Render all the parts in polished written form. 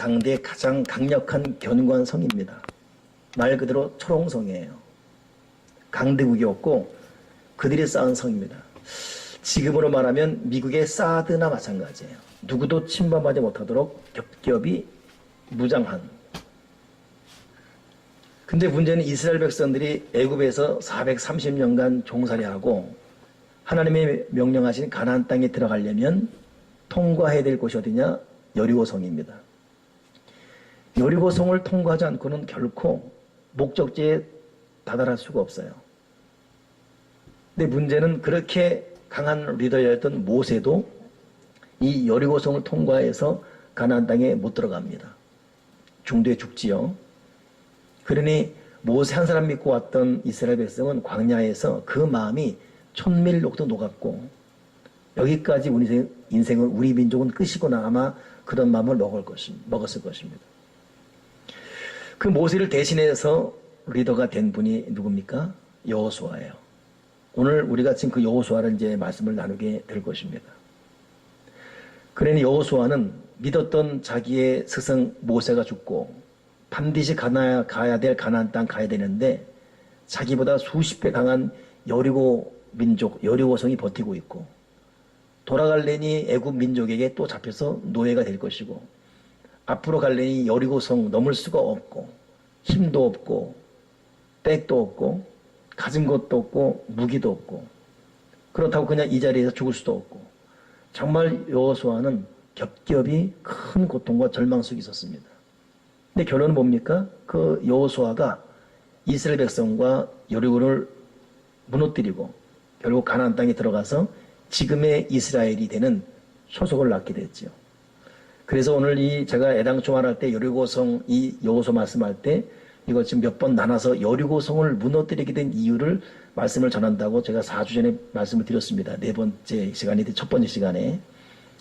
당대 가장 강력한 견고한 성입니다. 말 그대로 초롱성이에요. 강대국이었고 그들이 쌓은 성입니다. 지금으로 말하면 미국의 사드나 마찬가지예요. 누구도 침범하지 못하도록 겹겹이 무장한. 근데 문제는 이스라엘 백성들이 애굽에서 430년간 종살이하고 하나님의 명령하신 가나안 땅에 들어가려면 통과해야 될 곳이 어디냐? 여리고성입니다. 여리고성을 통과하지 않고는 결코 목적지에 다다를 수가 없어요. 근데 문제는 그렇게 강한 리더였던 모세도 이 여리고성을 통과해서 가나안 땅에 못 들어갑니다. 중도에 죽지요. 그러니 모세 한 사람 믿고 왔던 이스라엘 백성은 광야에서 그 마음이 천밀녹도 녹았고 여기까지 우리 인생은 우리 민족은 끝이구나 아마 그런 마음을 먹었을 것입니다. 그 모세를 대신해서 리더가 된 분이 누굽니까? 여호수아예요. 오늘 우리가 지금 그 여호수아를 이제 말씀을 나누게 될 것입니다. 그러니 여호수아는 믿었던 자기의 스승 모세가 죽고 반드시 가야 될 가나안 땅 가야 되는데 자기보다 수십 배 강한 여리고 민족, 여리고성이 버티고 있고 돌아갈래니 애굽 민족에게 또 잡혀서 노예가 될 것이고 앞으로 갈래니 여리고성 넘을 수가 없고 힘도 없고 백도 없고 가진 것도 없고 무기도 없고 그렇다고 그냥 이 자리에서 죽을 수도 없고 정말 여호수아는 겹겹이 큰 고통과 절망 속에 있었습니다. 근데 결론은 뭡니까? 그 여호수아가 이스라엘 백성과 여리고를 무너뜨리고 결국 가나안 땅에 들어가서 지금의 이스라엘이 되는 소속을 낳게 됐죠. 그래서 오늘 제가 애당초 말할 때 여리고성 이 여호수아 말씀할 때 이거 지금 몇 번 나눠서 여리고성을 무너뜨리게 된 이유를 말씀을 전한다고 제가 4주 전에 말씀을 드렸습니다. 네 번째 시간이 첫 번째 시간에.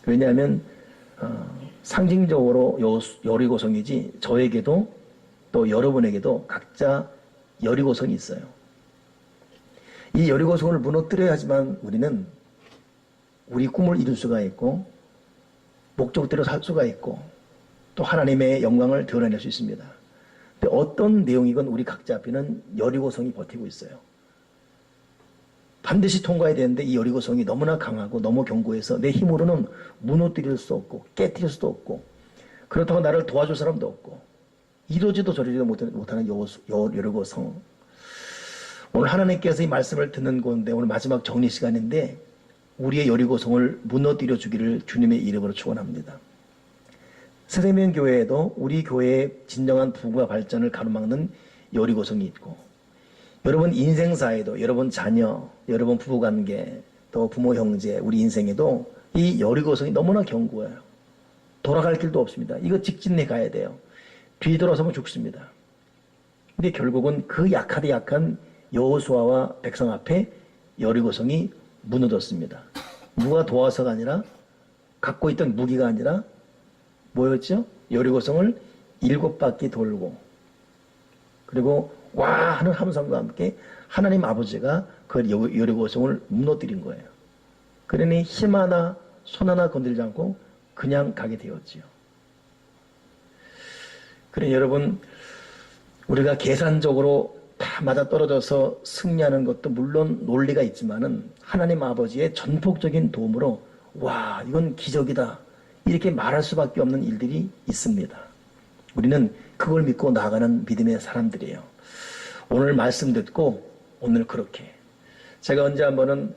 왜냐하면 상징적으로 여리고성이지 저에게도 또 여러분에게도 각자 여리고성이 있어요. 이 여리고성을 무너뜨려야 하지만 우리는 우리 꿈을 이룰 수가 있고 목적대로 살 수가 있고 또 하나님의 영광을 드러낼 수 있습니다. 근데 어떤 내용이건 우리 각자 앞에는 여리고성이 버티고 있어요. 반드시 통과해야 되는데 이 여리고성이 너무나 강하고 너무 견고해서 내 힘으로는 무너뜨릴 수 없고 깨뜨릴 수도 없고 그렇다고 나를 도와줄 사람도 없고 이러지도 저러지도 못하는 여리고성. 오늘 하나님께서 이 말씀을 듣는 건데 오늘 마지막 정리 시간인데 우리의 여리고성을 무너뜨려 주기를 주님의 이름으로 축원합니다. 세대면 교회에도 우리 교회의 진정한 부흥과 발전을 가로막는 여리고성이 있고 여러분 인생사에도 여러분 자녀, 여러분 부부관계, 또 부모 형제, 우리 인생에도 이 여리고성이 너무나 견고해요. 돌아갈 길도 없습니다. 이거 직진해 가야 돼요. 뒤돌아서면 죽습니다. 근데 결국은 그 약한 여호수아와 백성 앞에 여리고성이 무너졌습니다. 누가 도와서가 아니라 갖고 있던 무기가 아니라 뭐였죠? 여리고성을 7바퀴 돌고 그리고 와 하는 함성과 함께 하나님 아버지가 그 여리고성을 무너뜨린 거예요. 그러니 힘 하나 손 하나 건들지 않고 그냥 가게 되었지요. 그러니 여러분 우리가 계산적으로 다 맞아떨어져서 승리하는 것도 물론 논리가 있지만은 하나님 아버지의 전폭적인 도움으로 와 이건 기적이다 이렇게 말할 수밖에 없는 일들이 있습니다. 우리는 그걸 믿고 나아가는 믿음의 사람들이에요. 오늘 말씀 듣고 오늘 그렇게 제가 언제 한번은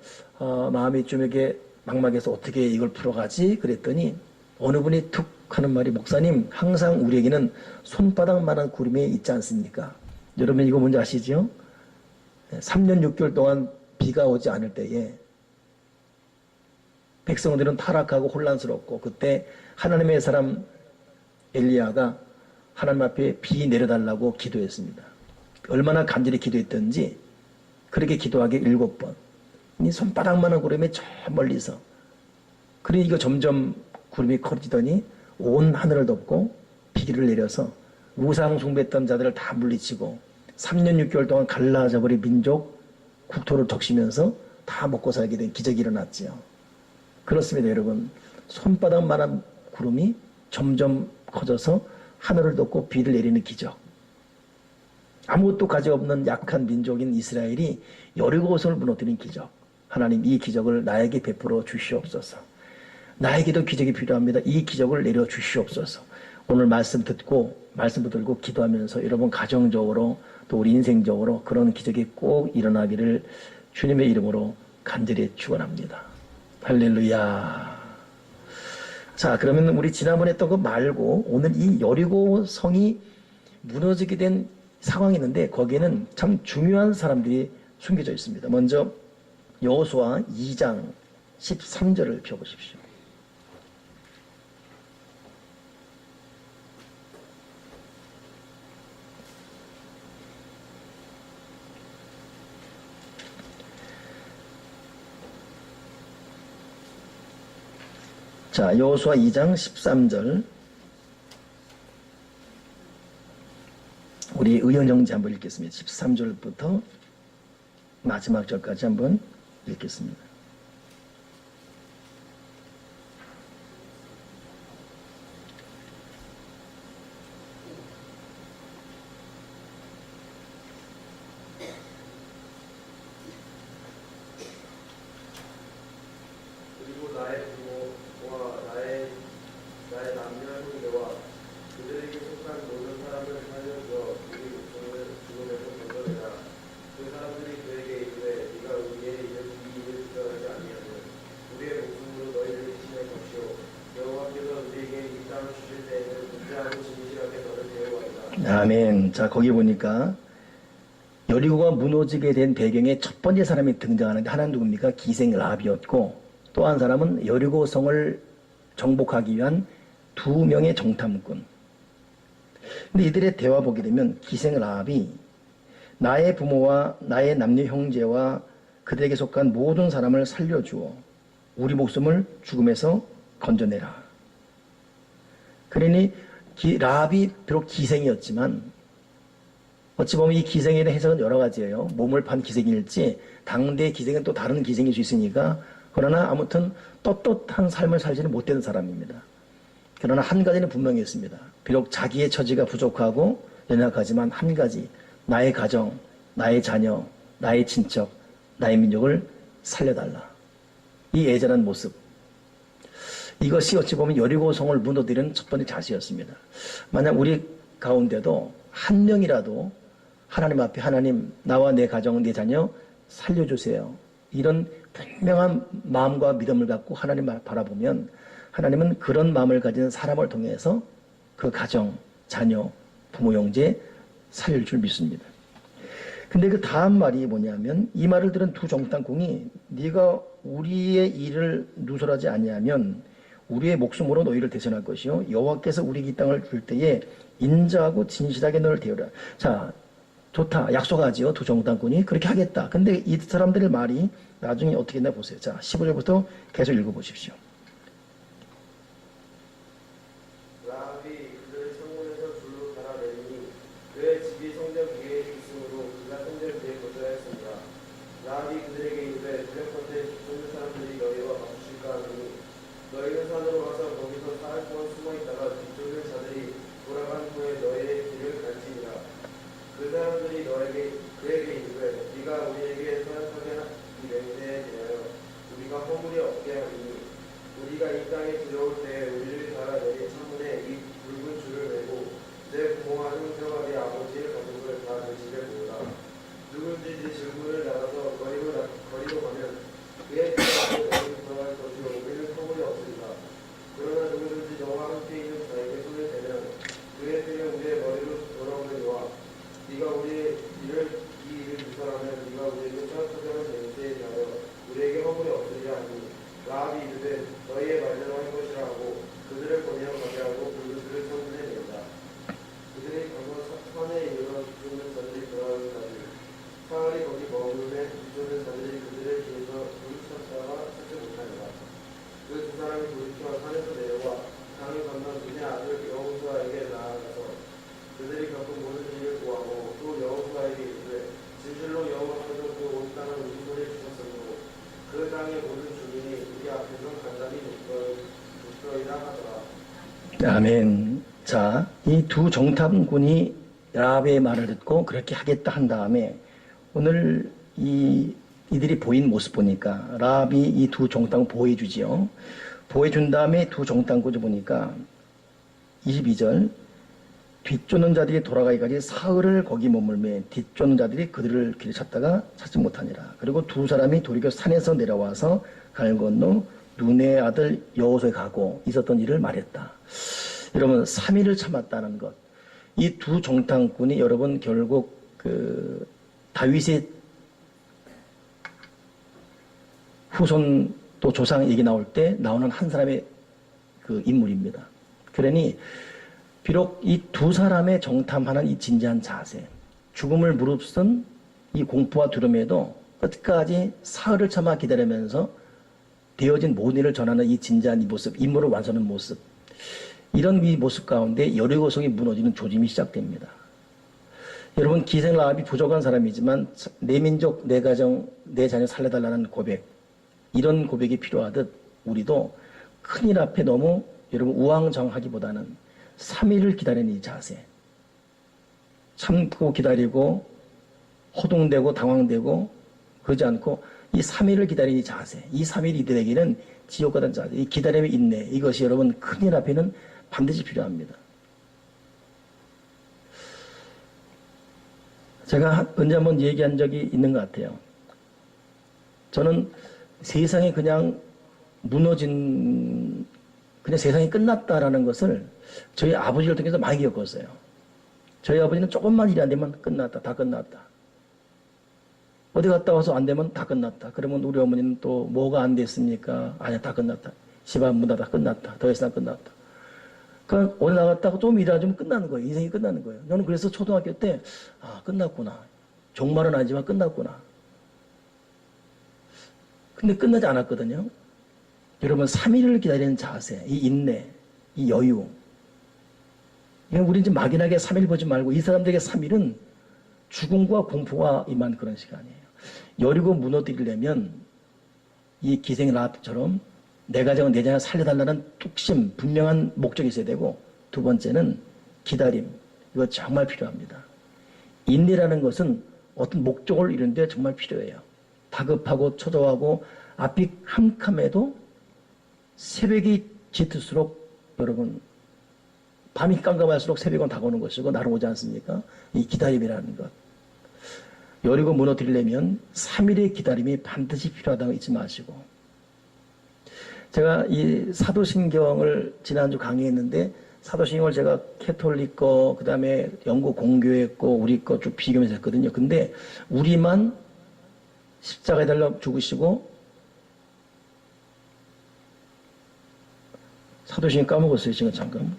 마음이 좀 이렇게 막막해서 어떻게 이걸 풀어가지 그랬더니 어느 분이 툭 하는 말이 목사님 항상 우리에게는 손바닥만한 구름이 있지 않습니까? 여러분 이거 뭔지 아시죠? 3년 6개월 동안 비가 오지 않을 때에 백성들은 타락하고 혼란스럽고 그때 하나님의 사람 엘리야가 하나님 앞에 비 내려달라고 기도했습니다. 얼마나 간절히 기도했던지 그렇게 기도하게 7번. 이 손바닥만한 구름이 저 멀리서 그러니 이거 점점 구름이 커지더니 온 하늘을 덮고 비를 내려서 우상 숭배했던 자들을 다 물리치고 3년 6개월 동안 갈라져버린 민족 국토를 적시면서 다 먹고 살게 된 기적이 일어났지요. 그렇습니다 여러분. 손바닥만한 구름이 점점 커져서 하늘을 덮고 비를 내리는 기적. 아무것도 가지 없는 약한 민족인 이스라엘이 여리고성을 무너뜨린 기적. 하나님 이 기적을 나에게 베풀어 주시옵소서. 나에게도 기적이 필요합니다. 이 기적을 내려 주시옵소서. 오늘 말씀 듣고 말씀 붙들고 기도하면서 여러분 가정적으로 또 우리 인생적으로 그런 기적이 꼭 일어나기를 주님의 이름으로 간절히 축원합니다. 할렐루야. 자, 그러면 우리 지난번에 했던 거 말고 오늘 이 여리고 성이 무너지게 된 상황이 있는데 거기에는 참 중요한 사람들이 숨겨져 있습니다. 먼저 여호수아 2장 13절을 펴보십시오. 자, 여호수아 2장 13절 우리 의원 형제 한번 읽겠습니다. 13절부터 마지막 절까지 한번 읽겠습니다. 그리고 나의 부모와 나의 남녀 형제와 그들에게 속한 모든 사람을 살려줘 우리 목숨을 죽음에서 건져내라. 그 사람들이 그에게 이르되 네가 우리의 이 일을 주저하지 아니하면 우리의 목숨으로 너희를 지낼 것이요 여호와께서 우리에게 이 땅을 주실 때에는 무죄하고 진실하게 너를 대우하리라. 아멘. 자, 거기 보니까 여리고가 무너지게 된 배경에 첫 번째 사람이 등장하는데 하나는 누굽니까? 기생 라합이었고 또 한 사람은 여리고 성을 정복하기 위한 2명의 정탐꾼. 근데 이들의 대화 보게 되면 기생 라합이 나의 부모와 나의 남녀 형제와 그들에게 속한 모든 사람을 살려주어 우리 목숨을 죽음에서 건져내라. 그러니 라합이 비록 기생이었지만 어찌 보면 이 기생에 대한 해석은 여러 가지예요. 몸을 판 기생일지 당대의 기생은 또 다른 기생일 수 있으니까. 그러나 아무튼 떳떳한 삶을 살지는 못된 사람입니다. 그러나 한 가지는 분명히 있습니다. 비록 자기의 처지가 부족하고 연약하지만 한 가지, 나의 가정, 나의 자녀, 나의 친척, 나의 민족을 살려달라. 이 애절한 모습. 이것이 어찌 보면 여리고성을 무너뜨리는 첫 번째 자세였습니다. 만약 우리 가운데도 한 명이라도 하나님 앞에 하나님 나와 내 가정, 내 자녀 살려주세요. 이런 분명한 마음과 믿음을 갖고 하나님을 바라보면 하나님은 그런 마음을 가진 사람을 통해서 그 가정, 자녀, 부모, 형제 살릴 줄 믿습니다. 근데 그 다음 말이 뭐냐면 이 말을 들은 두 정탐꾼이 네가 우리의 일을 누설하지 아니하면 우리의 목숨으로 너희를 대신할 것이요 여호와께서 우리에게 이 땅을 줄 때에 인자하고 진실하게 너를 대우라. 자, 좋다. 약속하지요. 두 정탐꾼이 그렇게 하겠다. 근데 이 사람들의 말이 나중에 어떻게 했나 보세요. 자, 15절부터 계속 읽어보십시오. 라합이 그들을 창문에서 줄로 달아내리니 그의 집이 성전 위에 있으므로 그가 성전 위에 거주하였습니다. 라합이 그들에게 이르되 두렵건대 죽는 사람들이 너희와 맞추실까 하니 너희는 산으로 가서 거기서 사흘 동안 숨어있다가 뒤쫓는 자들이 돌아간 후에 너희의 길을 갈지니라. 그 사람들이 그에게 이르되 네가 우리에게 서약하게 이 맹세에 대하여 우리가 허물이 없게 하리니 우리가 이 땅에 들어올 때에 우리를 달아내린 창문에 이 붉은 줄을 매고 내 부모와 형제와 내 아버지의 가족을 다 내 집에 모으라. 누구든지 네 질문을 나가서 거리로 가면 그의 집에 너희 돌아갈 것이요 우리는 허물이 없으리라. 그러나 누구든지 너와 함께 있는 자에게 손을 대면 그의 등에 우리의 머리로 돌아오느니와 네가 우리의 이 일을 누설하면 네가 우리에게 서약하자는 맹세에 대하여 우리에게 허물이 없으리라 하니 라합이 이르되 너희의 말대로 할 것이라 하고 그들을 보내어 가게 하고 그들을 성문에 낸다. 그들이 가서 산에 이르러 뒤쫓는 자들이 돌아오기까지 사흘이 거기 머무르매 뒤쫓는 자들이 그들의 뒤에서 돌이쳤다가 찾지 못하니라. 그 두 사람이 돌이켜 산에서 내려와 강을 건너 눈의 아들 여호수아에게 나아가서 그들이 겪은 모든 일을 고하고 또 여호수아에게 이르되 진실로 여호와께서 그 온 땅을 우리 손에 주셨으므로 그 땅의 모든 주민이 우리 앞에서 간단히 죽더이다 하더라. 아멘. 자, 이 두 정탐꾼이 라합의 말을 듣고 그렇게 하겠다 한 다음에 오늘 이들이 보인 모습 보니까 라합이 이 두 정탐꾼 보호해주지요. 보호해준 다음에 두 정탐꾼을 보니까 22절 뒤쫓는 자들이 돌아가기까지 사흘을 거기 머물매 뒤쫓는 자들이 그들을 길을 찾다가 찾지 못하니라. 그리고 두 사람이 돌이켜 산에서 내려와서 강을 건너 눈의 아들 여호수아에 가고 있었던 일을 말했다. 여러분 3일을 참았다는 것. 이 두 정탐꾼이 여러분 결국 그 다윗의 후손 또 조상 얘기 나올 때 나오는 한 사람의 그 인물입니다. 그러니 비록 이 두 사람의 정탐하는 이 진지한 자세, 죽음을 무릅쓴 이 공포와 두려움에도 끝까지 사흘을 참아 기다리면서 되어진 모든 일을 전하는 이 진지한 이 모습, 임무를 완수하는 모습, 이런 이 모습 가운데 여리고성이 무너지는 조짐이 시작됩니다. 여러분 기생 라합이 부족한 사람이지만 내 민족, 내 가정, 내 자녀 살려달라는 고백, 이런 고백이 필요하듯 우리도 큰일 앞에 너무 여러분 우왕좌왕하기보다는 3일을 기다리는 이 자세, 참고 기다리고 호동되고 당황되고 그러지 않고 이 3일을 기다리는 이 자세, 이 3일 이들에게는 지옥 같은 자세, 이 기다림의 인내, 이것이 여러분 큰일 앞에는 반드시 필요합니다. 제가 언제 한번 얘기한 적이 있는 것 같아요. 저는 세상이 그냥 무너진, 그냥 세상이 끝났다라는 것을 저희 아버지를 통해서 많이 겪었어요. 저희 아버지는 조금만 일이 안 되면 끝났다, 다 끝났다. 어디 갔다 와서 안 되면 다 끝났다. 그러면 우리 어머니는 또 뭐가 안 됐습니까? 아니야, 다 끝났다. 집안 문 닫아 끝났다. 더 이상 끝났다. 그러니까 어디 나갔다가 좀 일하면 끝나는 거예요. 인생이 끝나는 거예요. 저는 그래서 초등학교 때, 아, 끝났구나. 종말은 아니지만 끝났구나. 근데 끝나지 않았거든요. 여러분, 3일을 기다리는 자세, 이 인내, 이 여유. 우리 이제 막연하게 3일 보지 말고 이 사람들에게 3일은 죽음과 공포가 임한 그런 시간이에요. 여리고 무너뜨리려면 이 기생 라합처럼 내 가정은 내 자녀 살려달라는 뚝심, 분명한 목적이 있어야 되고, 두 번째는 기다림. 이거 정말 필요합니다. 인내라는 것은 어떤 목적을 이루는데 정말 필요해요. 다급하고 초조하고 앞이 캄캄해도 새벽이 짙을수록 여러분 밤이 깜깜할수록 새벽은 다가오는 것이고 나로 오지 않습니까? 이 기다림이라는 것. 여리고 무너뜨리려면 3일의 기다림이 반드시 필요하다는 거 잊지 마시고. 제가 이 사도신경을 지난주 강의했는데 사도신경을 제가 캐톨릭 거, 그 다음에 영국 공교회 거, 우리 거 쭉 비교하면서 했거든요. 근데 우리만 십자가에 달려 죽으시고 사도신경 까먹었어요. 지금 잠깐.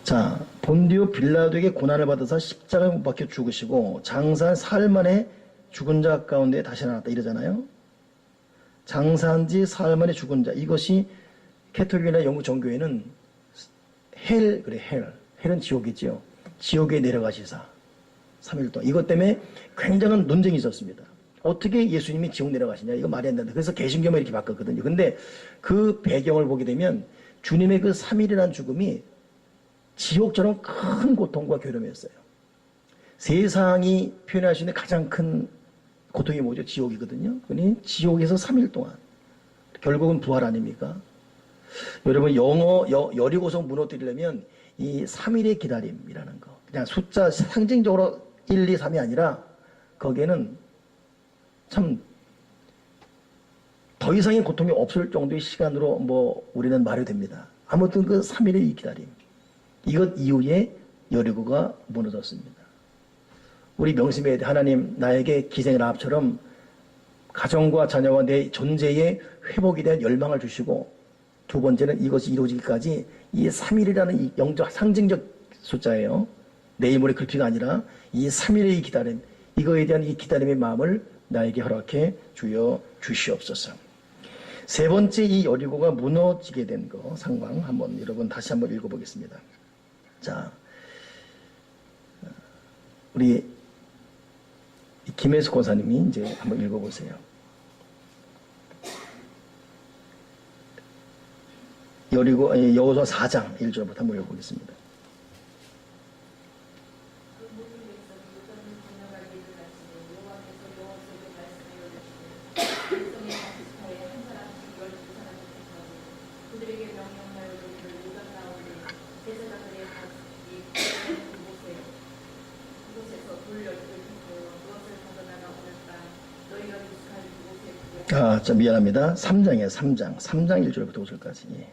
자, 본디오 빌라도에게 고난을 받아서 십자가에 못 박혀 죽으시고 장사한 사흘 만에 죽은 자 가운데 다시 나왔다 이러잖아요. 장사한 지 사흘 만에 죽은 자, 이것이 캐톨릭이나 영국 정교회는 헬, 그래, 헬은 지옥이지요. 지옥에 내려가시사 3일 동안. 이것 때문에 굉장한 논쟁이 있었습니다. 어떻게 예수님이 지옥 내려가시냐, 이거 말이 안 된다. 그래서 개신교만 이렇게 바꿨거든요. 근데 그 배경을 보게 되면 주님의 그 3일이라는 죽음이 지옥처럼 큰 고통과 괴로움이었어요. 세상이 표현할 수 있는 가장 큰 고통이 뭐죠? 지옥이거든요. 그러니 지옥에서 3일 동안. 결국은 부활 아닙니까? 여러분, 여리고성 무너뜨리려면 이 3일의 기다림이라는 거. 그냥 숫자 상징적으로 1, 2, 3이 아니라 거기에는 참 더 이상의 고통이 없을 정도의 시간으로 우리는 말이 됩니다. 아무튼 그 3일의 이 기다림. 이것 이후에 여리고가 무너졌습니다. 우리 명심해야 돼. 하나님 나에게 기생 라합처럼 가정과 자녀와 내 존재의 회복에 대한 열망을 주시고, 두 번째는 이것이 이루어지기까지 이 3일이라는 이 영적 상징적 숫자예요. 내 인물의 글피가 아니라 이 3일의 이 기다림, 이거에 대한 이 기다림의 마음을 나에게 허락해 주여 주시옵소서. 세 번째, 이 여리고가 무너지게 된 거 상황 한번 여러분 다시 한번 읽어보겠습니다. 자, 우리 김혜수 권사님이 이제 한번 읽어보세요. 여호수아 4장 1절부터 한번 읽어보겠습니다. 미안합니다. 3장이에요. 3장 1절부터 5절까지. 예.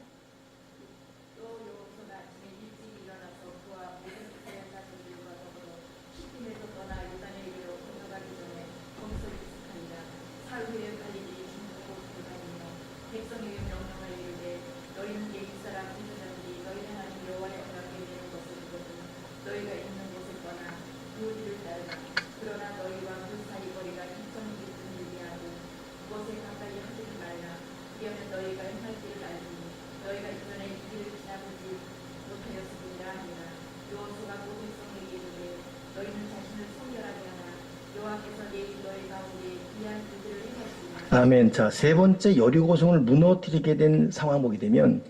아멘. 자, 세 번째 여리고성을 무너뜨리게 된 상황 보게 되면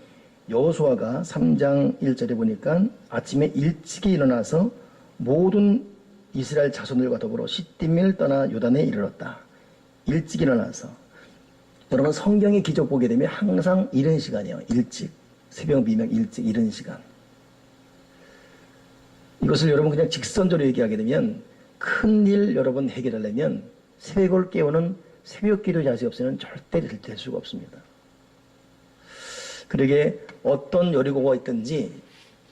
여호수아가 3장 1절에 보니까 아침에 일찍이 일어나서 모든 이스라엘 자손들과 더불어 시딤을 떠나 요단에 이르렀다. 일찍 일어나서. 여러분 성경의 기적 보게 되면 항상 이른 시간이에요. 일찍. 새벽 미명 일찍 이른 시간. 이것을 여러분 그냥 직선적으로 얘기하게 되면 큰일 여러분 해결하려면 새벽을 깨우는 새벽 기도 자세 없이는 절대 될 수가 없습니다. 그러게 어떤 여리고가 있든지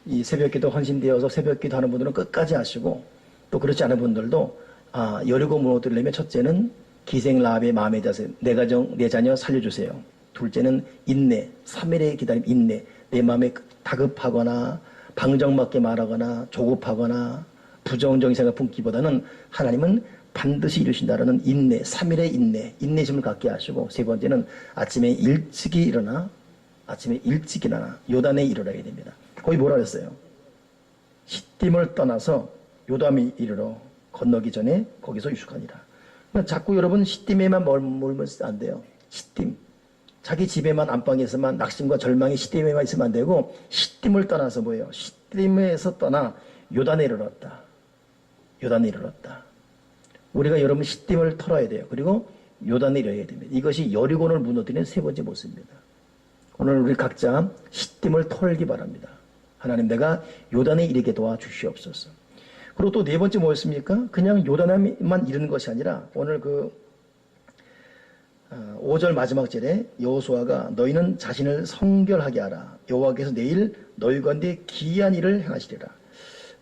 이 새벽 기도 헌신되어서 새벽 기도 하는 분들은 끝까지 하시고 또 그렇지 않은 분들도 여리고 무너뜨리려면 첫째는 기생 라합의 마음의 자세, 내 가정, 내 자녀 살려주세요. 둘째는 인내, 3일의 기다림 인내, 내 마음에 다급하거나 방정맞게 말하거나 조급하거나 부정적인 생각 품기보다는 하나님은 반드시 이루신다라는 인내, 3일의 인내심을 갖게 하시고 세 번째는 아침에 일찍이 일어나 요단에 이르러야 됩니다. 거기 뭐라 그랬어요? 시딤을 떠나서 요단에 이르러 건너기 전에 거기서 유숙하니라. 그러니까 자꾸 여러분 시딤에만 머물면 안 돼요. 시딤. 자기 집에만 안방에서만 낙심과 절망이 시딤에만 있으면 안 되고 시딤을 떠나서 뭐예요? 시딤에서 떠나 요단에 이르렀다. 우리가 여러분 시딤을 털어야 돼요. 그리고 요단에 이르러야 됩니다. 이것이 여리고를 무너뜨리는 세 번째 모습입니다. 오늘 우리 각자 시딤을 털기 바랍니다. 하나님 내가 요단에 이르게 도와주시옵소서. 그리고 또 네 번째 뭐였습니까? 그냥 요단에만 이르는 것이 아니라 오늘 5절 마지막 절에 여호수아가 너희는 자신을 성결하게 하라. 여호와께서 내일 너희 가운데 기이한 일을 행하시리라.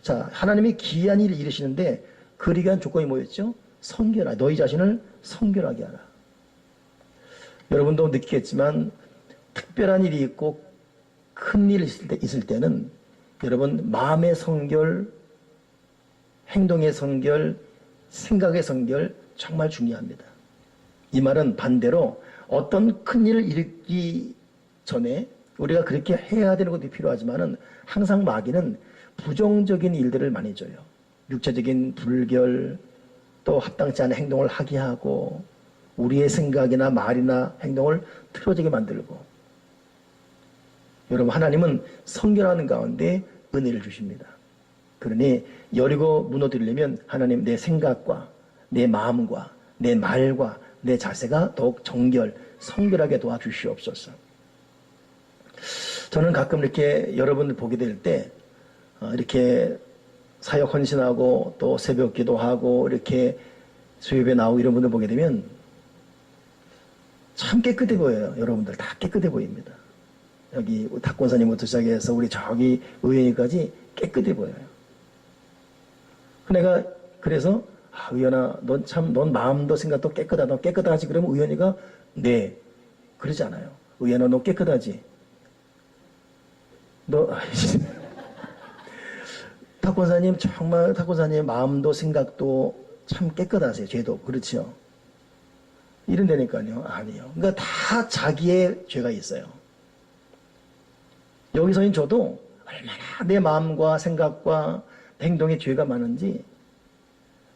자, 하나님이 기이한 일을 이루시는데 그리 위한 조건이 뭐였죠? 성결하라. 너희 자신을 성결하게 하라. 여러분도 느끼겠지만 특별한 일이 있고 큰 일이 있을 때는 여러분 마음의 성결, 행동의 성결, 생각의 성결 정말 중요합니다. 이 말은 반대로 어떤 큰 일을 일으키기 전에 우리가 그렇게 해야 되는 것도 필요하지만은 항상 마귀는 부정적인 일들을 많이 줘요. 육체적인 불결, 또 합당치 않은 행동을 하게 하고 우리의 생각이나 말이나 행동을 틀어지게 만들고 여러분 하나님은 성결하는 가운데 은혜를 주십니다. 그러니 여리고 무너뜨리려면 하나님 내 생각과 내 마음과 내 말과 내 자세가 더욱 정결, 성결하게 도와주시옵소서. 저는 가끔 이렇게 여러분들 보게 될 때 이렇게 사역 헌신하고 또 새벽 기도하고 이렇게 수협에 나오고 이런 분들 보게 되면 참 깨끗해 보여요. 여러분들 다 깨끗해 보입니다. 여기 탁권사님부터 시작해서 우리 저기 의원이까지 깨끗해 보여요. 내가 그래서 의원아 넌 마음도 생각도 깨끗하다. 너 깨끗하지? 그러면 의원이가 네 그러지 않아요. 의원아 너 깨끗하지? 탁권사님 정말 탁권사님 마음도 생각도 참 깨끗하세요. 죄도 그렇죠. 이런다니까요. 아니요. 그러니까 다 자기의 죄가 있어요. 여기서는 저도 얼마나 내 마음과 생각과 행동에 죄가 많은지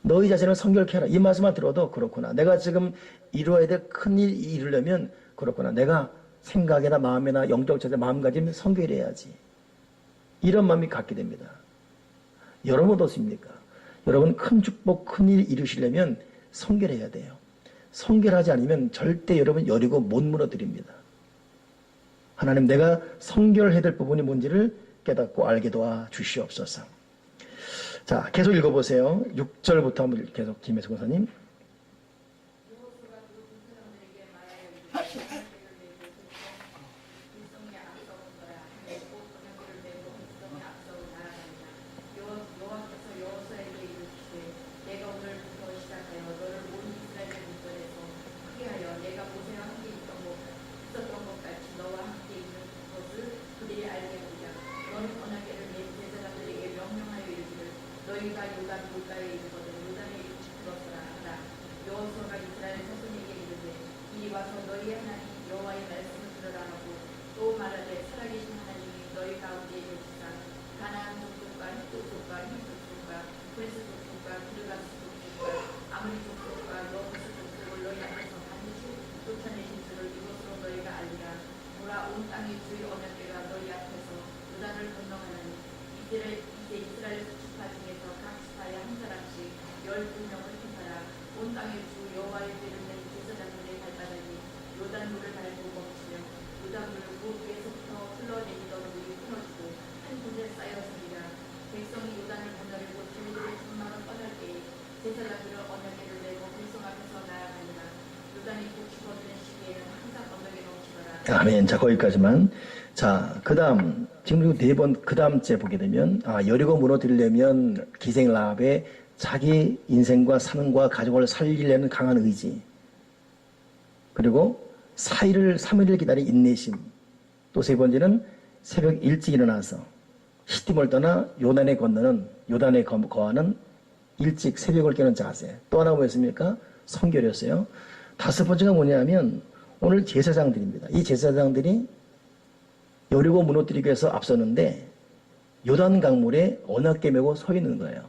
너희 자신을 성결케 하라. 이 말씀만 들어도 그렇구나. 내가 지금 이루어야 될 큰일 이루려면 그렇구나. 내가 생각이나 마음이나 영적 자세, 마음가짐 성결해야지. 이런 마음이 갖게 됩니다. 여러분 어떻습니까? 여러분 큰 축복, 큰일 이루시려면 성결해야 돼요. 성결하지 않으면 절대 여러분 여리고 못 무너뜨립니다. 하나님, 내가 성결해야 될 부분이 뭔지를 깨닫고 알게 도와 주시옵소서. 자, 계속 읽어보세요. 6절부터 한번 계속 김혜수 권사님. 너희가 요단 물가에 있거든 요단에 들었으라 하라. 여호수아가 이스라엘 자손에게 이르되 이리 와서 너희 하나님 여호와의 말씀을 들으라 하고 또 말하되 살아계신 하나님이 너희 가운데 계시사 가나안 족속과 헷 족속과 흰 족속과 브레스 족속과 기르가스 족속과 아므리 족속과 여부스 족속을 너희 앞에서 반드시 쫓아내신 줄을 이것으로 너희가 알리라. 보라, 온 땅의 주의 언약궤가 너희 앞에서 요단을 건너가나니 이제 이스라엘 지파 중에서 각 지파에 한 사람씩 12명을 택하라. 온 땅의 주 여호와의 죄를 낸 제사장들의 발바닥이 요단물을 밟고 멈추며 요단물을 그 위에서부터 흘러내리던 물이 끊어지고 한 곳에 쌓였으리라. 백성이 요단을 건너려고 자기들의 전망을 떠날 때에 제사장들은 언약궤를 내고 백성 앞에서 나아가니라. 요단이 곡식 거두는 시기에는 항상 언덕에 넘치더라. 아멘. 자, 거기까지만. 자, 그 다음, 지금 네 번, 그 다음째 보게 되면, 여리고 무너뜨리려면 기생 라합의 자기 인생과 삶과 가족을 살리려는 강한 의지, 그리고 3일을 기다린 인내심, 또 세 번째는 새벽 일찍 일어나서 시딤을 떠나 요단에 거하는 일찍 새벽을 깨는 자세, 또 하나 뭐였습니까? 성결이었어요. 다섯 번째가 뭐냐면, 오늘 제사장들입니다. 이 제사장들이 여리고 무너뜨리기 위해서 앞섰는데 요단 강물에 언약궤 메고 서 있는 거예요.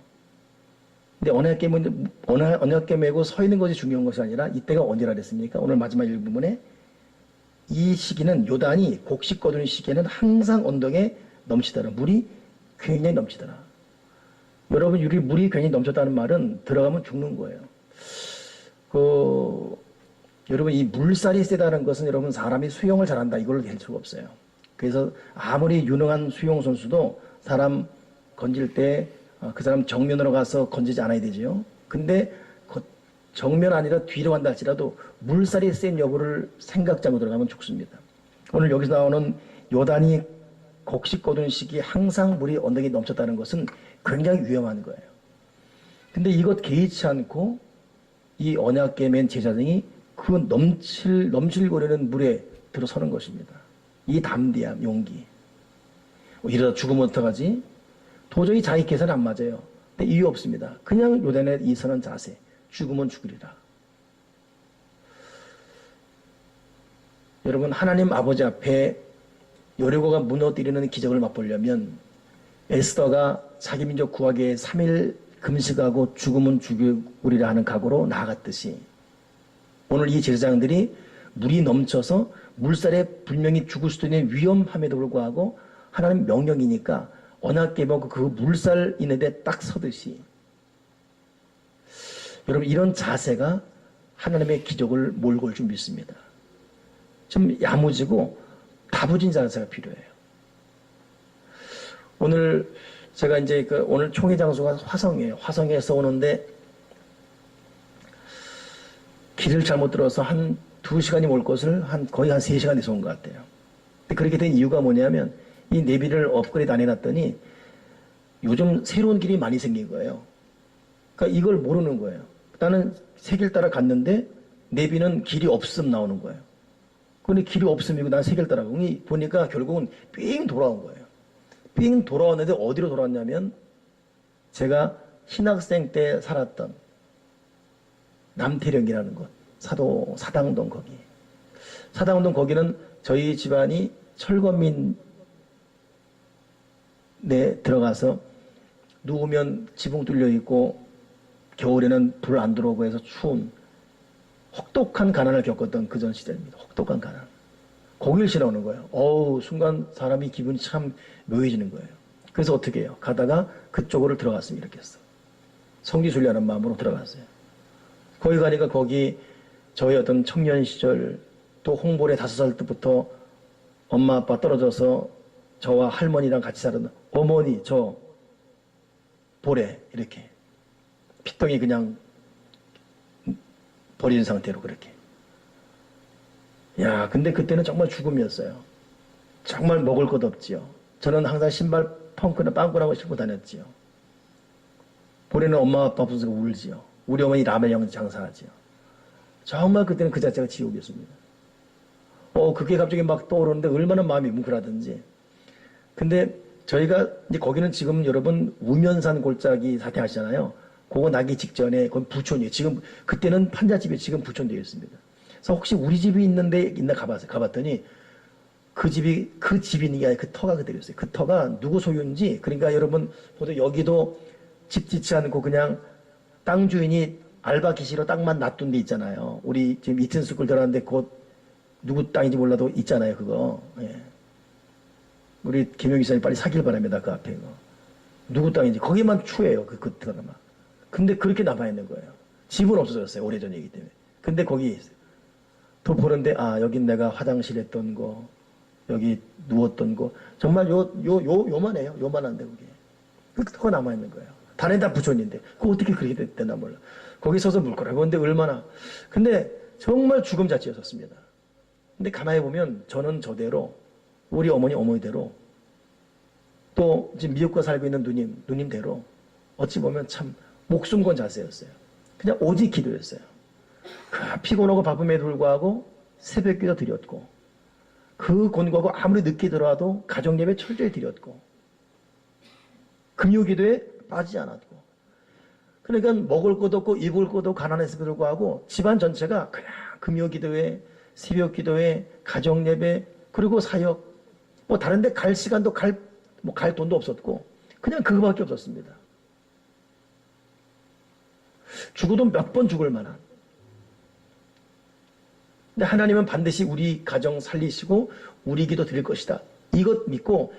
근데 언약궤 메고 서 있는 것이 중요한 것이 아니라 이때가 언제라 그랬습니까? 오늘 마지막 일부분에 이 시기는 요단이 곡식 거두는 시기에는 항상 언덕에 넘치더라. 물이 굉장히 넘치더라. 여러분, 물이 굉장히 넘쳤다는 말은 들어가면 죽는 거예요. 여러분, 이 물살이 세다는 것은 여러분 사람이 수영을 잘한다 이걸로 될 수가 없어요. 그래서 아무리 유능한 수영 선수도 사람 건질 때 그 사람 정면으로 가서 건지지 않아야 되죠. 근데 정면 아니라 뒤로 간다 할지라도 물살이 센 여부를 생각자고 들어가면 죽습니다. 오늘 여기서 나오는 요단이 곡식 거두는 시기에 항상 물이 언덕에 넘쳤다는 것은 굉장히 위험한 거예요. 근데 이것 개의치 않고 이 언약궤 맨 제사장이 그 넘실거리는 물에 들어서는 것입니다. 이 담대함, 용기. 이러다 죽으면 어떡하지? 도저히 자기 계산 안 맞아요. 근데 이유 없습니다. 그냥 요단에 이 서는 자세. 죽으면 죽으리라. 여러분, 하나님 아버지 앞에 여리고가 무너뜨리는 기적을 맛보려면 에스더가 자기 민족 구하기 위해 3일 금식하고 죽으면 죽으리라 하는 각오로 나아갔듯이 오늘 이 제사장들이 물이 넘쳐서 물살에 분명히 죽을 수도 있는 위험함에도 불구하고 하나님 명령이니까 언약궤 먹고 그 물살 있는데 딱 서듯이 여러분, 이런 자세가 하나님의 기적을 몰고 올 줄 믿습니다. 좀 야무지고 다부진 자세가 필요해요. 오늘 제가 이제 오늘 총회 장소가 화성이에요. 화성에서 오는데 길을 잘못 들어서 한 2시간이 올 것을 거의 한 3시간에서 온 것 같아요. 근데 그렇게 된 이유가 뭐냐면 이 내비를 업그레이드 안 해놨더니 요즘 새로운 길이 많이 생긴 거예요. 그러니까 이걸 모르는 거예요. 나는 새 길 따라 갔는데 내비는 길이 없음 나오는 거예요. 근데 길이 없음이고 난 새 길 따라 보니까 결국은 삥 돌아온 거예요. 삥 돌아왔는데 어디로 돌아왔냐면 제가 신학생 때 살았던 남태령이라는 곳, 사당동 거기. 사당동 거기는 저희 집안이 철거민에 들어가서 누우면 지붕 뚫려 있고 겨울에는 불 안 들어오고 해서 추운 혹독한 가난을 겪었던 그전 시대입니다. 혹독한 가난. 거길 지나오는 거예요. 어우, 순간 사람이 기분이 참 묘해지는 거예요. 그래서 어떻게 해요? 가다가 그쪽으로 들어갔으면 이렇게 했어. 성지 순례하는 마음으로 들어갔어요. 거기 가니까 거기 저희 어떤 청년 시절 또 홍보래 5살 때부터 엄마 아빠 떨어져서 저와 할머니랑 같이 살았던 어머니 저 보래 이렇게 피덩이 그냥 버린 상태로 그렇게. 야, 근데 그때는 정말 죽음이었어요. 정말 먹을 것 없지요. 저는 항상 신발 펑크나 빵꾸라고 신고 다녔지요. 보래는 엄마 아빠 없어서 울지요. 우리 어머니 라면 장사하지요. 정말 그때는 그 자체가 지옥이었습니다. 그게 갑자기 막 떠오르는데 얼마나 마음이 뭉클하든지. 근데 저희가 이제 거기는 지금 여러분 우면산 골짜기 사태 아시잖아요. 그거 나기 직전에 그건 부촌이에요. 지금 그때는 판자집이 지금 부촌되어 있습니다. 그래서 혹시 우리 집이 있는데 있나 가봤더니 그 집이 있는 게 아니라 그 터가 그대로 있어요. 그 터가 누구 소유인지. 그러니까 여러분 보통 여기도 집 짓지 않고 그냥 땅 주인이 알바 기시로 땅만 놔둔 데 있잖아요. 우리 지금 이튼스쿨 들어갔는데 곧 누구 땅인지 몰라도 있잖아요. 그거. 예. 우리 김영기 사님 빨리 사길 바랍니다. 그 앞에 거. 누구 땅인지 거기만 추해요. 그 터가. 근데 그렇게 남아있는 거예요. 집은 없어졌어요. 오래전 얘기 때문에. 근데 거기 있어요. 또 보는데 여긴 내가 화장실 했던 거, 여기 누웠던 거, 정말 요만해요. 요만한데 그게. 그 터가 남아있는 거예요. 다른 다 부촌인데 그거 어떻게 그렇게 됐나 몰라. 거기 서서 물거라고 근데 얼마나. 근데 정말 죽음 자체였었습니다. 근데 가만히 보면 저는 저대로 우리 어머니대로 또 지금 미국과 살고 있는 누님대로 어찌 보면 참 목숨 건 자세였어요. 그냥 오직 기도였어요. 그 피곤하고 바쁨에도 불구하고 새벽 기도 드렸고 그 곤고하고 아무리 늦게 들어와도 가정 예배 철저히 드렸고 금요 기도에 빠지지 않았고 그러니까 먹을 것도 없고 입을 것도 없고 가난했음에도 불구하고 집안 전체가 그냥 금요 기도에 새벽 기도에 가정 예배 그리고 사역 뭐 다른 데 갈 시간도 갈 돈도 없었고 그냥 그거밖에 없었습니다. 죽어도 몇 번 죽을 만한. 근데 하나님은 반드시 우리 가정 살리시고 우리 기도 드릴 것이다. 이것 믿고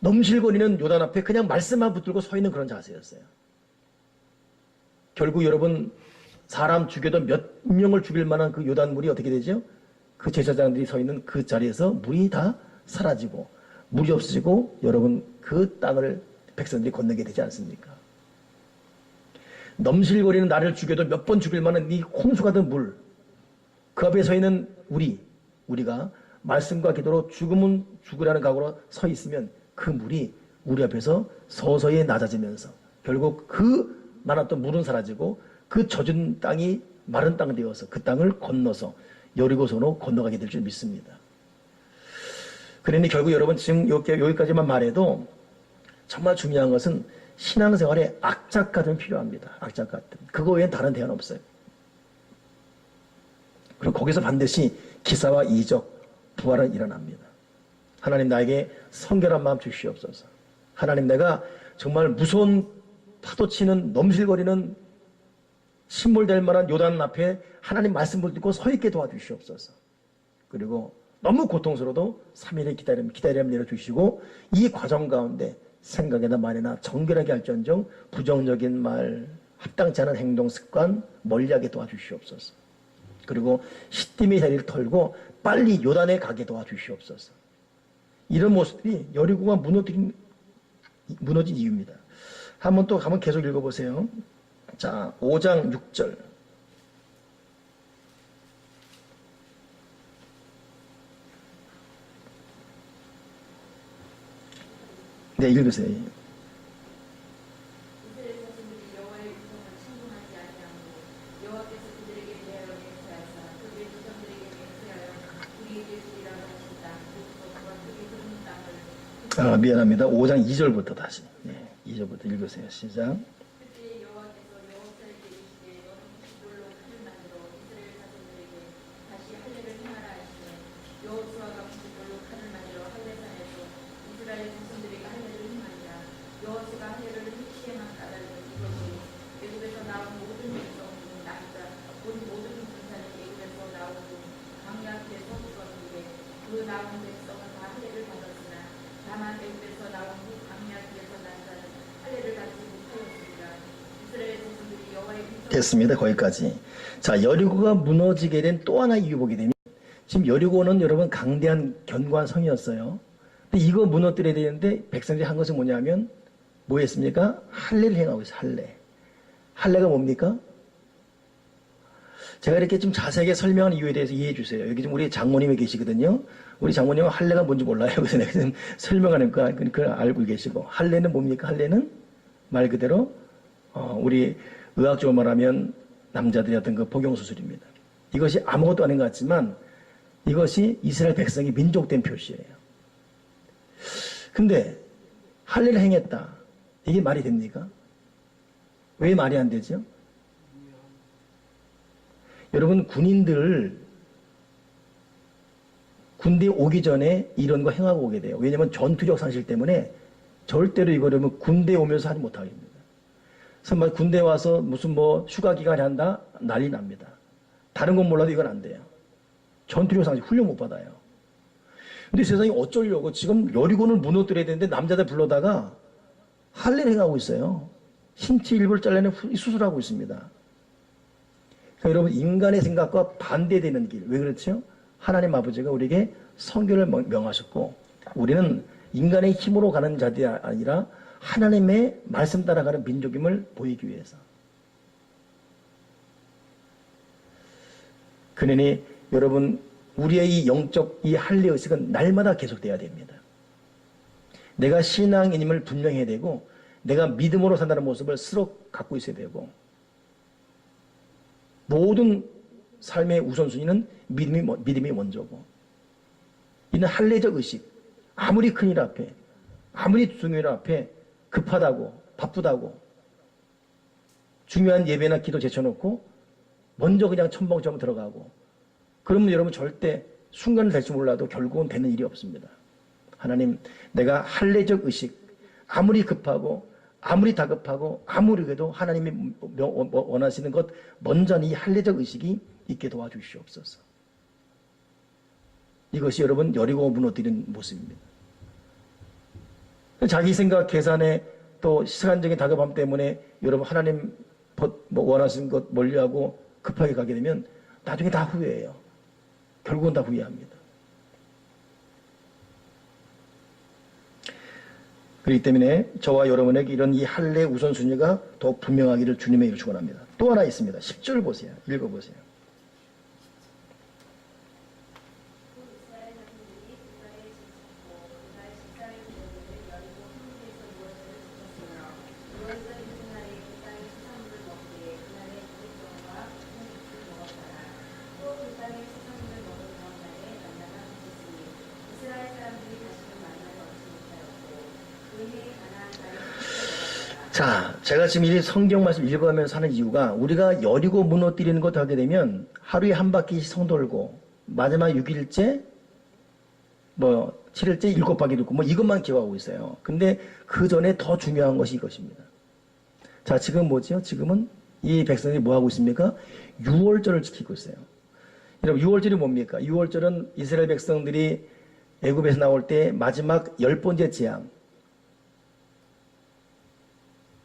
넘실거리는 요단 앞에 그냥 말씀만 붙들고 서 있는 그런 자세였어요. 결국 여러분 사람 죽여도 몇 명을 죽일 만한 그 요단물이 어떻게 되죠? 그 제사장들이 서 있는 그 자리에서 물이 다 사라지고 물이 없어지고 여러분 그 땅을 백성들이 건너게 되지 않습니까? 넘실거리는 나를 죽여도 몇 번 죽일 만한 이 홍수가 된 물, 그 앞에 서 있는 우리가 말씀과 기도로 죽으면 죽으라는 각오로 서 있으면 그 물이 우리 앞에서 서서히 낮아지면서 결국 그 많았던 물은 사라지고 그 젖은 땅이 마른 땅 되어서 그 땅을 건너서 여리고선으로 건너가게 될 줄 믿습니다. 그러니 결국 여러분 지금 여기까지만 말해도 정말 중요한 것은 신앙생활에 악착같은 필요합니다. 악착같은. 그거 외엔 다른 대안 없어요. 그리고 거기서 반드시 기사와 이적, 부활은 일어납니다. 하나님 나에게 성결한 마음 주시옵소서. 하나님 내가 정말 무서운 파도치는 넘실거리는 침몰될 만한 요단 앞에 하나님 말씀을 듣고 서 있게 도와주시옵소서. 그리고 너무 고통스러워도 3일의 기다림을 내려주시고 이 과정 가운데 생각이나 말이나 정결하게 할지언정 부정적인 말, 합당치 않은 행동 습관 멀리하게 도와주시옵소서. 그리고 시띠의 자리를 털고 빨리 요단에 가게 도와주시옵소서. 이런 모습들이 여리고가 무너진 이유입니다. 한번 계속 읽어보세요. 자, 5장 6절. 네, 읽으세요. 이스라엘 자손들이 여호와의 음성을 청종하지 아니하므로 여호와께서 그들에게 대하여 맹세하사 그들의 조상들에게 맹세하여 우리에게 주리라고 하신다. 그래서 그와 그의 그런 땅을 미안합니다. 5장 2절부터 다시. 네, 2절부터 읽으세요. 시작. 그때 여호와께서 여호사에게 이르시되 너는 이걸로 칼을 만들어 이스라엘 자손들에게 다시 할례를 행하라 하시매 여호수아가 이걸로 칼을 만들어 할례산에서 이스라엘 자손들에게 할례를 행하니라. 여호수아가 할례를 시행한 까닭은 이것이 가운데 서두었는데 그 나온 백성은 다 할례를 받았으나 다만 애굽에서 나온 후 광야 길에서 난 자는 할례를 받지 못하였습니다. 이스라엘 자손들이 여호와의 빈정 됐습니다. 거기까지. 자, 여리고가 무너지게 된 또 하나의 이유 보게 되면 지금 여리고는 여러분 강대한 견고한 성이었어요. 근데 이거 무너뜨려야 되는데 백성들이 한 것은 뭐냐면 뭐 했습니까? 할례를 행하고 있어요. 할례. 할례가 뭡니까? 제가 이렇게 좀 자세하게 설명하는 이유에 대해서 이해해 주세요. 여기 지금 우리 장모님이 계시거든요. 우리 장모님은 할례가 뭔지 몰라요. 그래서 내가 지금 설명하니까 그걸 알고 계시고. 할례는 뭡니까? 할례는 말 그대로 우리 의학적으로 말하면 남자들이 어떤 그 복용수술입니다. 이것이 아무것도 아닌 것 같지만 이것이 이스라엘 백성이 민족된 표시예요. 근데 할례를 행했다. 이게 말이 됩니까? 왜 말이 안 되죠? 여러분 군인들 군대 오기 전에 이런 거 행하고 오게 돼요. 왜냐하면 전투력 상실 때문에 절대로 이거를 군대 오면서 하지 못하게 됩니다. 그래서 군대 와서 무슨 뭐 휴가 기간에 한다? 난리 납니다. 다른 건 몰라도 이건 안 돼요. 전투력 상실 훈련 못 받아요. 근데 세상에 어쩌려고 지금 여리고를 무너뜨려야 되는데 남자들 불러다가 할례를 행하고 있어요. 신체 일부를 잘라내 수술하고 있습니다. 그러니까 여러분 인간의 생각과 반대되는 길. 왜 그렇죠? 하나님 아버지가 우리에게 성결을 명하셨고 우리는 인간의 힘으로 가는 자들이 아니라 하나님의 말씀 따라가는 민족임을 보이기 위해서. 그러니 여러분 우리의 이 영적 이 할례 의식은 날마다 계속돼야 됩니다. 내가 신앙인임을 분명해야 되고 내가 믿음으로 산다는 모습을 스스로 갖고 있어야 되고 모든 삶의 우선순위는 믿음이 먼저고 이는 할례적 의식 아무리 큰일 앞에 아무리 중요한 일 앞에 급하다고 바쁘다고 중요한 예배나 기도 제쳐놓고 먼저 그냥 첨벙첨벙 들어가고 그러면 여러분 절대 순간은 될지 몰라도 결국은 되는 일이 없습니다. 하나님 내가 할례적 의식 아무리 급하고 아무리 다급하고 아무리 그래도 하나님이 원하시는 것 먼저 이 할례적 의식이 있게 도와주시옵소서. 이것이 여러분 여리고 무너뜨린 모습입니다. 자기 생각 계산에 또 시간적인 다급함 때문에 여러분 하나님 원하시는 것 멀리하고 급하게 가게 되면 나중에 다 후회해요. 결국은 다 후회합니다. 그렇기 때문에 저와 여러분에게 이런 이 할례 우선순위가 더 분명하기를 주님의 이름으로 축원합니다. 또 하나 있습니다. 10절 보세요. 읽어보세요. 자, 제가 지금 이 성경 말씀 읽어가면서 하는 이유가 우리가 여리고 무너뜨리는 것 하게 되면 하루에 한 바퀴씩 성 돌고 마지막 6일째 7일째 7바퀴 돌고 이것만 기억하고 있어요. 근데 그 전에 더 중요한 것이 이것입니다. 자, 지금 뭐죠? 지금은 이 백성들이 뭐 하고 있습니까? 유월절을 지키고 있어요. 여러분, 유월절이 뭡니까? 유월절은 이스라엘 백성들이 애굽에서 나올 때 마지막 10번째 재앙.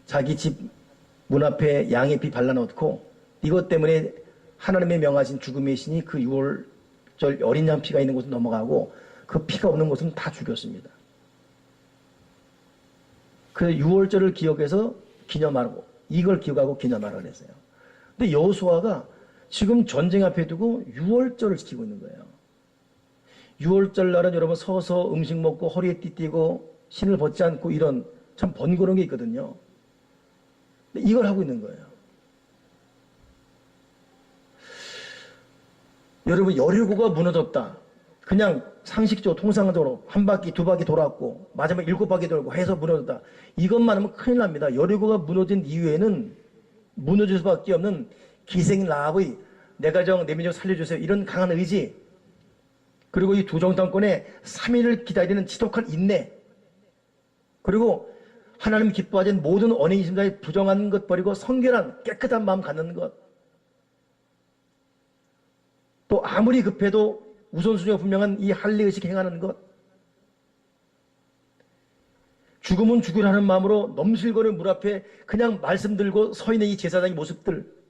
자기 집 문 앞에 양의 피 발라놓고 이것 때문에 하나님의 명하신 죽음의 신이 그 6월절 어린 양 피가 있는 곳은 넘어가고 그 피가 없는 곳은 다 죽였습니다. 그 6월절을 기억해서 기념하고 이걸 기억하고 기념하라 그랬어요. 근데 여호수아가 지금 전쟁 앞에 두고 6월절을 지키고 있는 거예요. 6월절 날은 여러분 서서 음식 먹고 허리에 띠띠고 신을 벗지 않고 이런 참 번거로운 게 있거든요. 이걸 하고 있는 거예요. 여러분 여리고가 무너졌다. 그냥 상식적으로 통상적으로 한 바퀴 두 바퀴 돌았고 마지막 7바퀴 돌고 해서 무너졌다. 이것만 하면 큰일 납니다. 여리고가 무너진 이후에는 무너질 수밖에 없는 기생 라합의 내 가정 내 민족 살려주세요. 이런 강한 의지 그리고 이 두 정탐권의 3일을 기다리는 지독한 인내 그리고 하나님 기뻐하지 모든 언행이 심사에 부정한 것 버리고 성결한 깨끗한 마음 갖는 것. 또 아무리 급해도 우선순위가 분명한 이 할례의식 행하는 것, 죽으면 죽으라는 마음으로 넘실거리는 물 앞에 그냥 말씀 들고 서 있는 이 제사장의 모습들,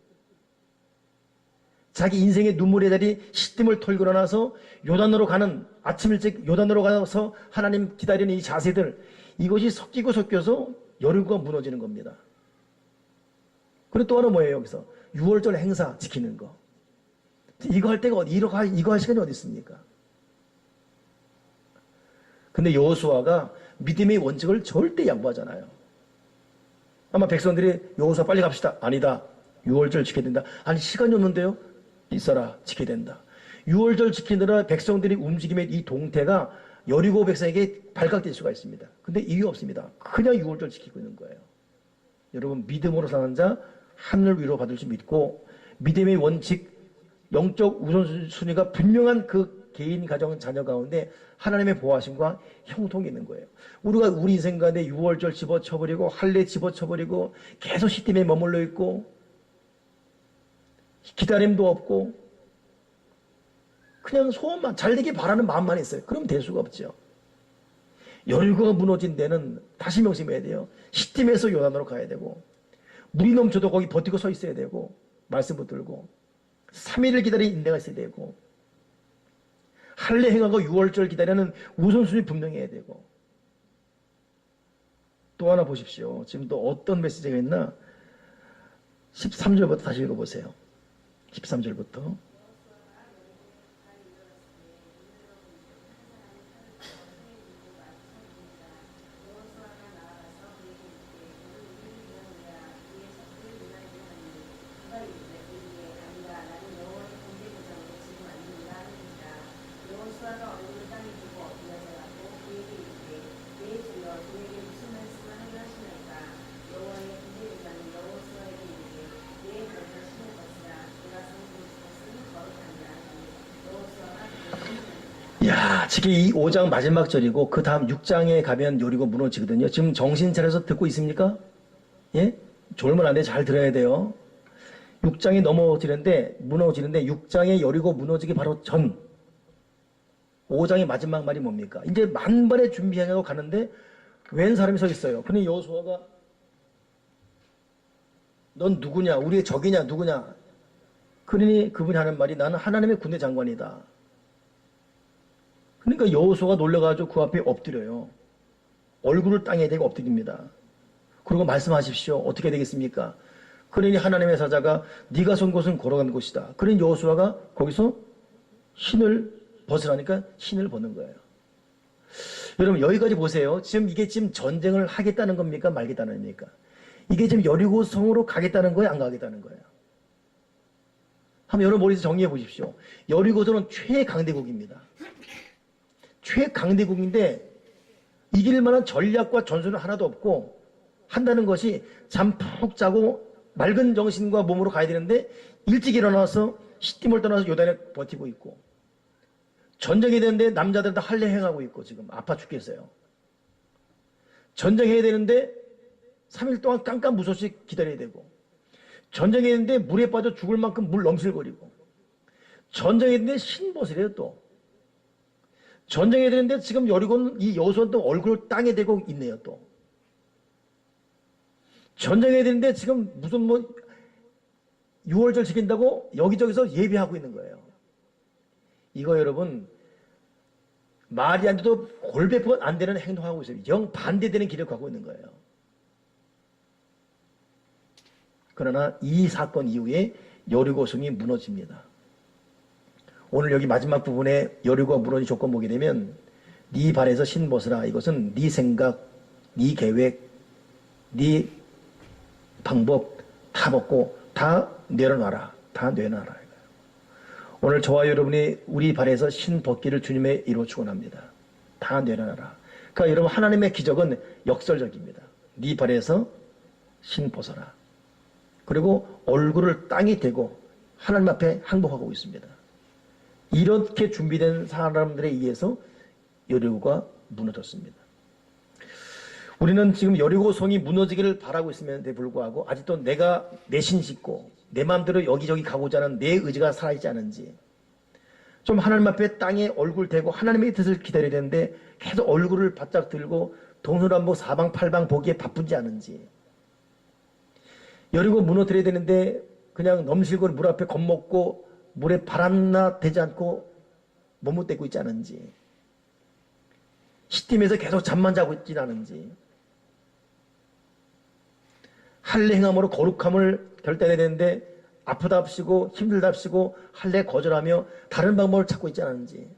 자기 인생의 눈물의 자리 시딤을 털고 일어나서 요단으로 가는, 아침 일찍 요단으로 가서 하나님 기다리는 이 자세들, 이것이 섞이고 섞여서 여리고가 무너지는 겁니다. 그리고 또 하나 뭐예요? 여기서 6월절 행사 지키는 거. 이거 할 때가 이거 할 시간이 어디 있습니까? 근데 여호수아가 믿음의 원칙을 절대 양보하잖아요. 아마 백성들이 여호수아 빨리 갑시다. 아니다. 6월절 지켜야 된다. 아니 시간이 없는데요. 있어라. 지켜야 된다. 6월절 지키느라 백성들이 움직임의 이 동태가 여리고 백성에게 발각될 수가 있습니다. 근데 이유 없습니다. 그냥 6월절 지키고 있는 거예요. 여러분 믿음으로 사는 자 하늘 위로 받을 수 믿고 믿음의 원칙 영적 우선순위가 분명한 그 개인 가정 자녀 가운데 하나님의 보호하심과 형통이 있는 거예요. 우리가 우리 인생 가운데 6월절 집어쳐버리고 할례 집어쳐버리고 계속 시딤에 머물러 있고 기다림도 없고 그냥 소원만 잘 되길 바라는 마음만 있어요. 그럼 될 수가 없죠. 여리고가 무너진 데는 다시 명심해야 돼요. 시딤에서 요단으로 가야 되고 물이 넘쳐도 거기 버티고 서 있어야 되고 말씀 붙들고 3일을 기다리는 인내가 있어야 되고 할례 행하고 6월절 기다리는 우선순위 분명해야 되고 또 하나 보십시오. 지금 또 어떤 메시지가 있나 13절부터 다시 읽어보세요. 13절부터 야, 지금 이 5장 마지막 절이고 그 다음 6장에 가면 여리고 무너지거든요. 지금 정신 차려서 듣고 있습니까? 예? 졸면 안 돼. 잘 들어야 돼요. 6장이 무너지는데 6장에 여리고 무너지기 바로 전 5장의 마지막 말이 뭡니까? 이제 만발의 준비하고 가는데 웬 사람이 서 있어요. 그러니 여호수아가 넌 누구냐? 우리의 적이냐? 누구냐? 그러니 그분이 하는 말이 나는 하나님의 군대 장관이다. 그러니까 여호수아가 놀라가지고 그 앞에 엎드려요. 얼굴을 땅에 대고 엎드립니다. 그리고 말씀하십시오. 어떻게 되겠습니까? 그러니 하나님의 사자가 네가 선 곳은 걸어간 곳이다. 그러니 여호수아가 거기서 신을 벗으라니까 신을 벗는 거예요. 여러분 여기까지 보세요. 이게 지금 전쟁을 하겠다는 겁니까? 말겠다는 겁니까? 이게 지금 여리고 성으로 가겠다는 거예요? 안 가겠다는 거예요? 한번 여러분 머리에서 정리해 보십시오. 여리고성은 최강대국입니다. 최강대국인데 이길 만한 전략과 전술은 하나도 없고 한다는 것이 잠 푹 자고 맑은 정신과 몸으로 가야 되는데 일찍 일어나서 시딤을 떠나서 요단에 버티고 있고 전쟁이 되는데 남자들은 다 할례 행하고 있고 지금 아파 죽겠어요. 전쟁해야 되는데 3일 동안 깜깜무소식 기다려야 되고 전쟁해야 되는데 물에 빠져 죽을 만큼 물 넘실거리고 전쟁해야 되는데 신벗으래요 또. 전쟁해야 되는데 지금 여리고는 이 여호수아는 또 얼굴을 땅에 대고 있네요 또. 전쟁해야 되는데 지금 무슨 6월절 지킨다고 여기저기서 예배하고 있는 거예요. 이거 여러분 말이 안 돼도 골배포가 안 되는 행동하고 있어요. 영 반대되는 길을 가고 있는 거예요. 그러나 이 사건 이후에 여리고성이 무너집니다. 오늘 여기 마지막 부분에 여리고가 무너진 조건 보게 되면 네 발에서 신 벗으라. 이것은 네 생각, 네 계획, 네 방법 다 벗고 다 내려놔라. 다 내놔라. 오늘 저와 여러분이 우리 발에서 신 벗기를 주님의 이로 축원합니다. 다 내려놔라. 그러니까 여러분 하나님의 기적은 역설적입니다. 네 발에서 신 벗어라. 그리고 얼굴을 땅에 대고 하나님 앞에 항복하고 있습니다. 이렇게 준비된 사람들에 의해서 여리고가 무너졌습니다. 우리는 지금 여리고성이 무너지기를 바라고 있음에도 불구하고 아직도 내가 내신 짓고 내 마음대로 여기저기 가고자 하는 내 의지가 살아있지 않은지 좀 하나님 앞에 땅에 얼굴 대고 하나님의 뜻을 기다려야 되는데 계속 얼굴을 바짝 들고 동서남북 사방팔방 보기에 바쁜지 않은지, 여리고 무너뜨려야 되는데 그냥 넘실고 물 앞에 겁먹고 물에 발 하나 대지 않고 머뭇대고 있지 않은지, 시딤에서 계속 잠만 자고 있지 않은지, 할례 행함으로 거룩함을 결단해야 되는데 아프답시고 힘들답시고 할례 거절하며 다른 방법을 찾고 있지 않은지.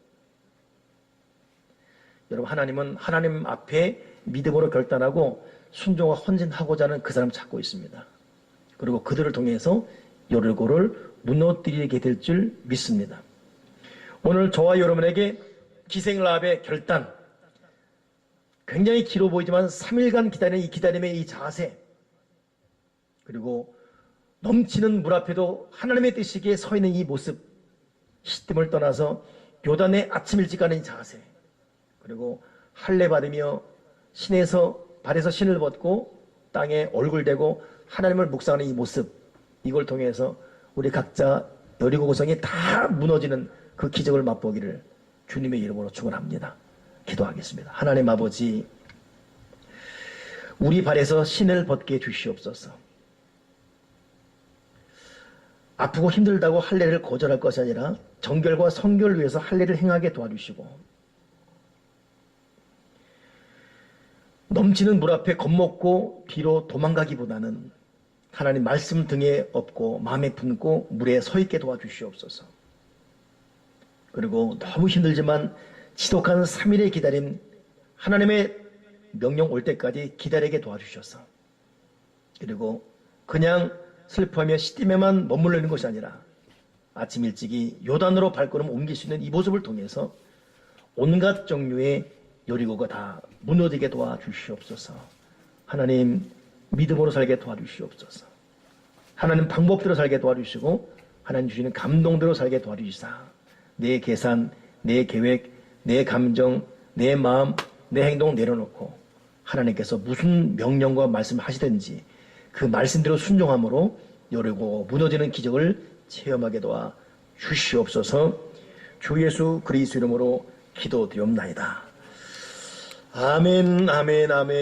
여러분, 하나님은 하나님 앞에 믿음으로 결단하고 순종과 헌신하고자 하는 그 사람 찾고 있습니다. 그리고 그들을 통해서 여리고를 무너뜨리게 될 줄 믿습니다. 오늘 저와 여러분에게 기생 라합의 결단, 굉장히 길어 보이지만 3일간 기다리는 이 기다림의 이 자세, 그리고 넘치는 물 앞에도 하나님의 뜻이기에 서 있는 이 모습, 시딤을 떠나서 요단의 아침 일찍 가는 이 자세, 그리고 할례 받으며 신에서 발에서 신을 벗고 땅에 얼굴 대고 하나님을 묵상하는 이 모습, 이걸 통해서 우리 각자 여리고 고성이 다 무너지는 그 기적을 맛보기를 주님의 이름으로 축원합니다. 기도하겠습니다. 하나님 아버지, 우리 발에서 신을 벗게 해주시옵소서. 아프고 힘들다고 할례를 거절할 것이 아니라 정결과 성결을 위해서 할례를 행하게 도와주시고, 넘치는 물 앞에 겁먹고 뒤로 도망가기보다는 하나님 말씀 등에 업고 마음에 품고 물에 서 있게 도와주시옵소서. 그리고 너무 힘들지만 지독한 3일의 기다림, 하나님의 명령 올 때까지 기다리게 도와주셔서, 그리고 그냥 슬퍼하며 시딤에만 머물러 있는 것이 아니라 아침 일찍이 요단으로 발걸음 옮길 수 있는 이 모습을 통해서 온갖 종류의 여리고가 다 무너지게 도와주시옵소서. 하나님, 믿음으로 살게 도와주시옵소서. 하나님, 방법대로 살게 도와주시고 하나님 주시는 감동대로 살게 도와주시사 내 계산, 내 계획, 내 감정, 내 마음, 내 행동 내려놓고 하나님께서 무슨 명령과 말씀을 하시든지 그 말씀대로 순종함으로 여리고 무너지는 기적을 체험하게 도와 주시옵소서. 주 예수 그리스도 이름으로 기도드리옵나이다. 아멘, 아멘, 아멘.